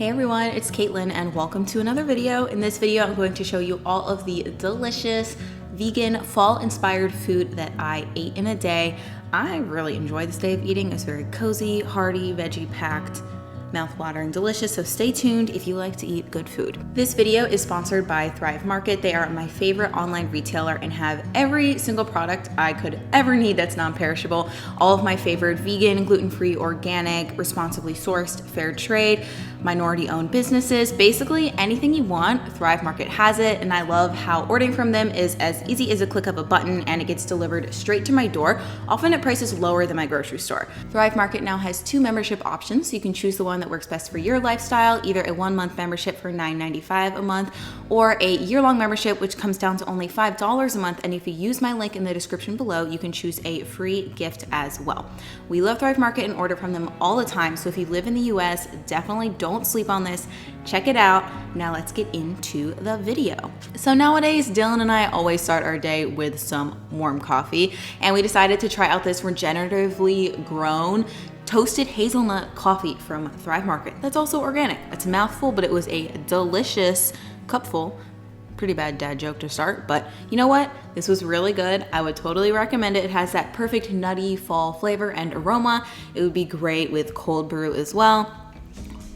Hey everyone, it's Caitlin and welcome to another video. In this video, I'm going to show you all of the delicious vegan fall-inspired food that I ate in a day. I really enjoy this day of eating. It's very cozy, hearty, veggie-packed, mouth-watering, delicious, so stay tuned if you like to eat good food. This video is sponsored by Thrive Market. They are my favorite online retailer and have every single product I could ever need that's non-perishable. All of my favorite vegan, gluten-free, organic, responsibly sourced, fair trade, minority-owned businesses, basically anything you want, Thrive Market has it, and I love how ordering from them is as easy as a click of a button and it gets delivered straight to my door, often at prices lower than my grocery store. Thrive Market now has 2 membership options, so you can choose the one that works best for your lifestyle, either a 1-month membership for $9.95 a month or a year-long membership, which comes down to only $5 a month. And if you use my link in the description below, you can choose a free gift as well. We love Thrive Market and order from them all the time. So if you live in the US, definitely don't sleep on this. Check it out. Now let's get into the video. So nowadays, Dylan and I always start our day with some warm coffee, and we decided to try out this regeneratively grown toasted hazelnut coffee from Thrive Market. That's also organic. It's a mouthful, but it was a delicious cupful. Pretty bad dad joke to start, but you know what? This was really good. I would totally recommend it. It has that perfect nutty fall flavor and aroma. It would be great with cold brew as well.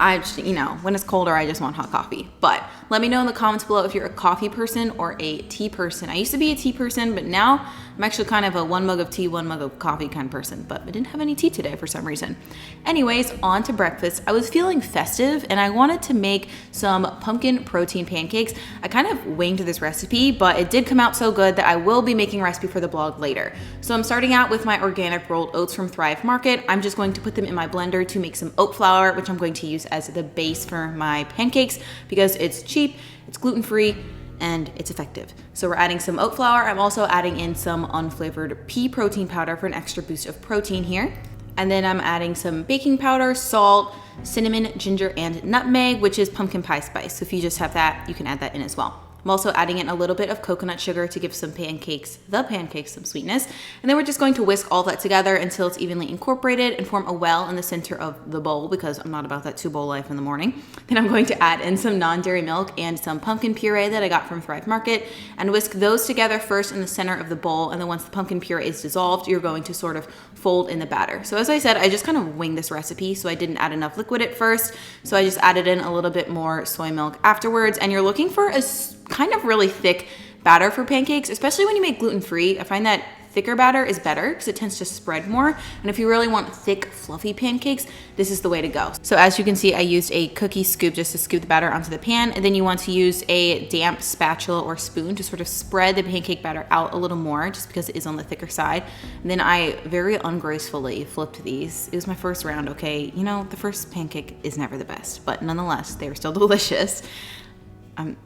I just, when it's colder, I just want hot coffee. But let me know in the comments below if you're a coffee person or a tea person. I used to be a tea person, but now I'm actually kind of a 1 mug of tea, 1 mug of coffee kind of person, but I didn't have any tea today for some reason. Anyways, on to breakfast. I was feeling festive and I wanted to make some pumpkin protein pancakes. I kind of winged this recipe, but it did come out so good that I will be making a recipe for the blog later. So I'm starting out with my organic rolled oats from Thrive Market. I'm just going to put them in my blender to make some oat flour, which I'm going to use as the base for my pancakes because it's cheap, it's gluten-free, and it's effective. So we're adding some oat flour. I'm also adding in some unflavored pea protein powder for an extra boost of protein here. And then I'm adding some baking powder, salt, cinnamon, ginger, and nutmeg, which is pumpkin pie spice. So if you just have that, you can add that in as well. I'm also adding in a little bit of coconut sugar to give the pancakes some sweetness. And then we're just going to whisk all that together until it's evenly incorporated and form a well in the center of the bowl because I'm not about that 2-bowl life in the morning. Then I'm going to add in some non-dairy milk and some pumpkin puree that I got from Thrive Market and whisk those together first in the center of the bowl. And then once the pumpkin puree is dissolved, you're going to sort of fold in the batter. So as I said, I just kind of winged this recipe. So I didn't add enough liquid at first. So I just added in a little bit more soy milk afterwards. And you're looking for a kind of really thick batter for pancakes, especially when you make gluten-free. I find that thicker batter is better because it tends to spread more. And if you really want thick, fluffy pancakes, this is the way to go. So as you can see, I used a cookie scoop just to scoop the batter onto the pan. And then you want to use a damp spatula or spoon to sort of spread the pancake batter out a little more just because it is on the thicker side. And then I very ungracefully flipped these. It was my first round, okay? The first pancake is never the best, but nonetheless, they were still delicious.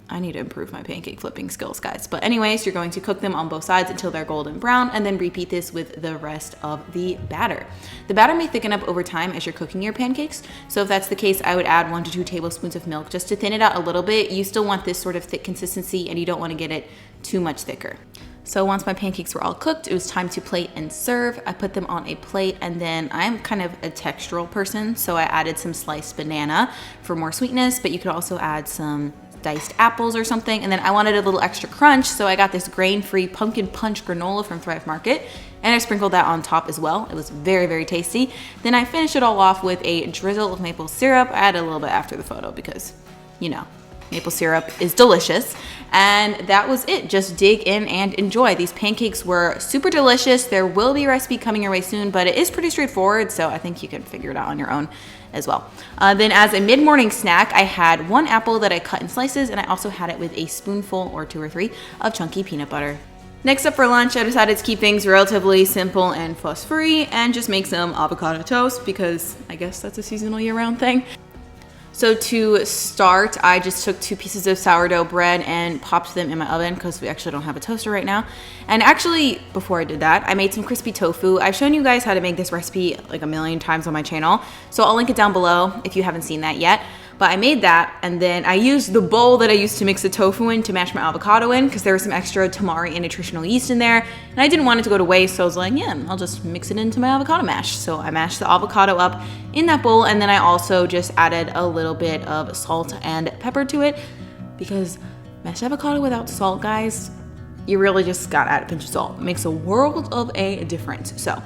I need to improve my pancake flipping skills, guys. But anyways, you're going to cook them on both sides until they're golden brown and then repeat this with the rest of the batter. The batter may thicken up over time as you're cooking your pancakes. So if that's the case, I would add 1 to 2 tablespoons of milk just to thin it out a little bit. You still want this sort of thick consistency and you don't want to get it too much thicker. So once my pancakes were all cooked, it was time to plate and serve. I put them on a plate and then I'm kind of a textural person. So I added some sliced banana for more sweetness, but you could also add some diced apples or something. And then I wanted a little extra crunch, so I got this grain-free pumpkin punch granola from Thrive Market and I sprinkled that on top as well. It was very, very tasty. Then I finished it all off with a drizzle of maple syrup. I added a little bit after the photo because, maple syrup is delicious. And that was it. Just dig in and enjoy. These pancakes were super delicious. There will be a recipe coming your way soon, but it is pretty straightforward, so I think you can figure it out on your own as well. Then as a mid-morning snack, I had 1 apple that I cut in slices, and I also had it with a spoonful or 2 or 3 of chunky peanut butter. Next up for lunch, I decided to keep things relatively simple and fuss-free and just make some avocado toast because I guess that's a seasonal year-round thing. So to start, I just took 2 pieces of sourdough bread and popped them in my oven because we actually don't have a toaster right now. And actually, before I did that, I made some crispy tofu. I've shown you guys how to make this recipe like a million times on my channel, so I'll link it down below if you haven't seen that yet. But I made that, and then I used the bowl that I used to mix the tofu in to mash my avocado in, because there was some extra tamari and nutritional yeast in there, and I didn't want it to go to waste, so I was like, yeah, I'll just mix it into my avocado mash. So I mashed the avocado up in that bowl, and then I also just added a little bit of salt and pepper to it, because mashed avocado without salt, guys, you really just gotta add a pinch of salt. It makes a world of a difference. So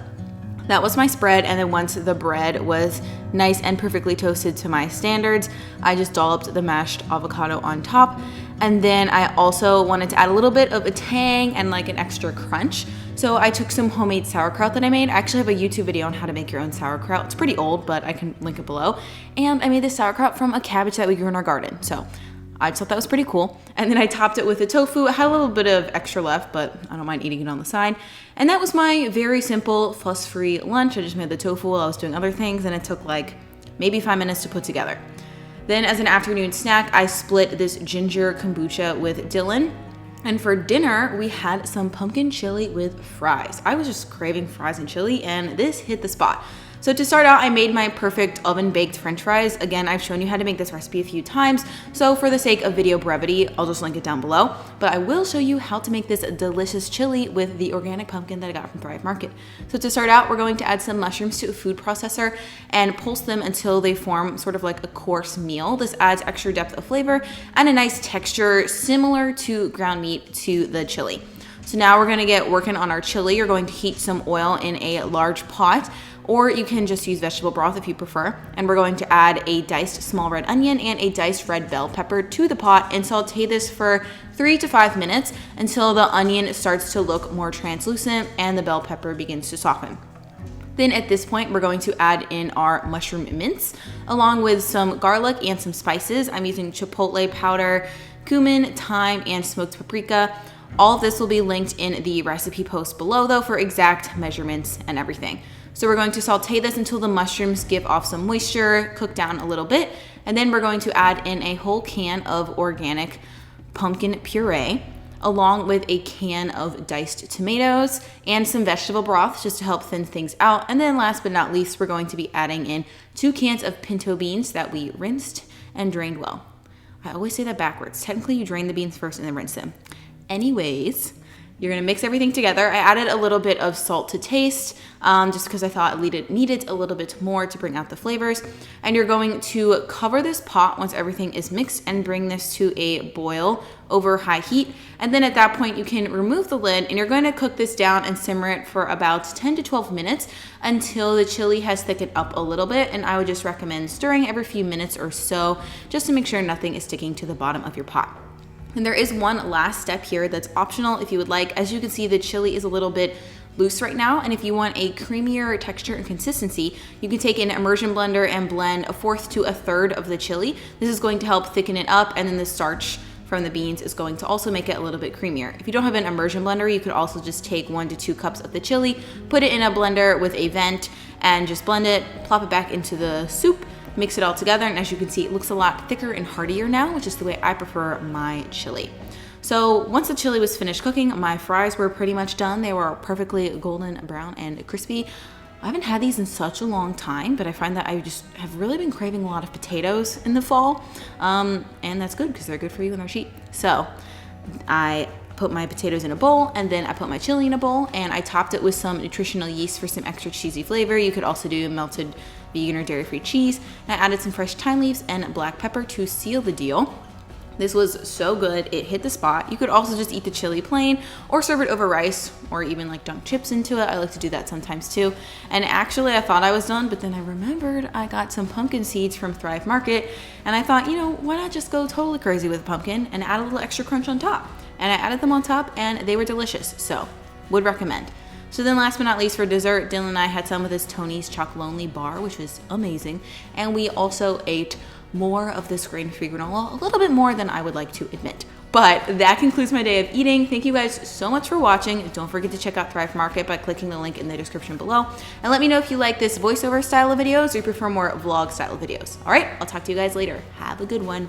that was my spread, and then once the bread was nice and perfectly toasted to my standards, I just dolloped the mashed avocado on top. And then I also wanted to add a little bit of a tang and like an extra crunch. So I took some homemade sauerkraut that I made. I actually have a YouTube video on how to make your own sauerkraut. It's pretty old, but I can link it below. And I made this sauerkraut from a cabbage that we grew in our garden. So I just thought that was pretty cool. And then I topped it with the tofu. I had a little bit of extra left, but I don't mind eating it on the side. And that was my very simple, fuss-free lunch. I just made the tofu while I was doing other things, and it took like maybe 5 minutes to put together. Then as an afternoon snack, I split this ginger kombucha with Dylan. And for dinner, we had some pumpkin chili with fries. I was just craving fries and chili, and this hit the spot. So to start out, I made my perfect oven-baked french fries. Again, I've shown you how to make this recipe a few times, so for the sake of video brevity, I'll just link it down below. But I will show you how to make this delicious chili with the organic pumpkin that I got from Thrive Market. So to start out, we're going to add some mushrooms to a food processor and pulse them until they form sort of like a coarse meal. This adds extra depth of flavor and a nice texture similar to ground meat to the chili. So now we're gonna get working on our chili. You're going to heat some oil in a large pot, or you can just use vegetable broth if you prefer. And we're going to add a diced small red onion and a diced red bell pepper to the pot and saute this for 3 to 5 minutes until the onion starts to look more translucent and the bell pepper begins to soften. Then at this point, we're going to add in our mushroom mince along with some garlic and some spices. I'm using chipotle powder, cumin, thyme, and smoked paprika. All of this will be linked in the recipe post below though for exact measurements and everything. So we're going to saute this until the mushrooms give off some moisture, cook down a little bit, and then we're going to add in a whole can of organic pumpkin puree, along with a can of diced tomatoes and some vegetable broth just to help thin things out. And then last but not least, we're going to be adding in 2 cans of pinto beans that we rinsed and drained well. I always say that backwards. Technically, you drain the beans first and then rinse them. Anyways, you're gonna mix everything together. I added a little bit of salt to taste, just because I thought it needed a little bit more to bring out the flavors. And you're going to cover this pot once everything is mixed and bring this to a boil over high heat. And then at that point, you can remove the lid and you're going to cook this down and simmer it for about 10 to 12 minutes until the chili has thickened up a little bit. And I would just recommend stirring every few minutes or so just to make sure nothing is sticking to the bottom of your pot. And there is one last step here that's optional if you would like. As you can see, the chili is a little bit loose right now, and if you want a creamier texture and consistency, you can take an immersion blender and blend 1/4 to 1/3 of the chili. This is going to help thicken it up, and then the starch from the beans is going to also make it a little bit creamier. If you don't have an immersion blender, you could also just take 1 to 2 cups of the chili, put it in a blender with a vent, and just blend it, plop it back into the soup, mix it all together, and as you can see, it looks a lot thicker and heartier now, which is the way I prefer my chili. So once the chili was finished cooking, my fries were pretty much done. They were perfectly golden brown and crispy. I haven't had these in such a long time, but I find that I just have really been craving a lot of potatoes in the fall, and that's good because they're good for you and are cheap. So I put my potatoes in a bowl, and then I put my chili in a bowl, and I topped it with some nutritional yeast for some extra cheesy flavor. You could also do melted vegan or dairy-free cheese. And I added some fresh thyme leaves and black pepper to seal the deal. This was so good, it hit the spot. You could also just eat the chili plain or serve it over rice or even like dunk chips into it. I like to do that sometimes too. And actually I thought I was done, but then I remembered I got some pumpkin seeds from Thrive Market, and I thought, you know, why not just go totally crazy with pumpkin and add a little extra crunch on top? And I added them on top and they were delicious, so would recommend. So then last but not least for dessert, Dylan and I had some of this Tony's Chocolonely bar, which was amazing. And we also ate more of this grain-free granola, a little bit more than I would like to admit. But that concludes my day of eating. Thank you guys so much for watching. Don't forget to check out Thrive Market by clicking the link in the description below. And let me know if you like this voiceover style of videos or you prefer more vlog style videos. All right, I'll talk to you guys later. Have a good one.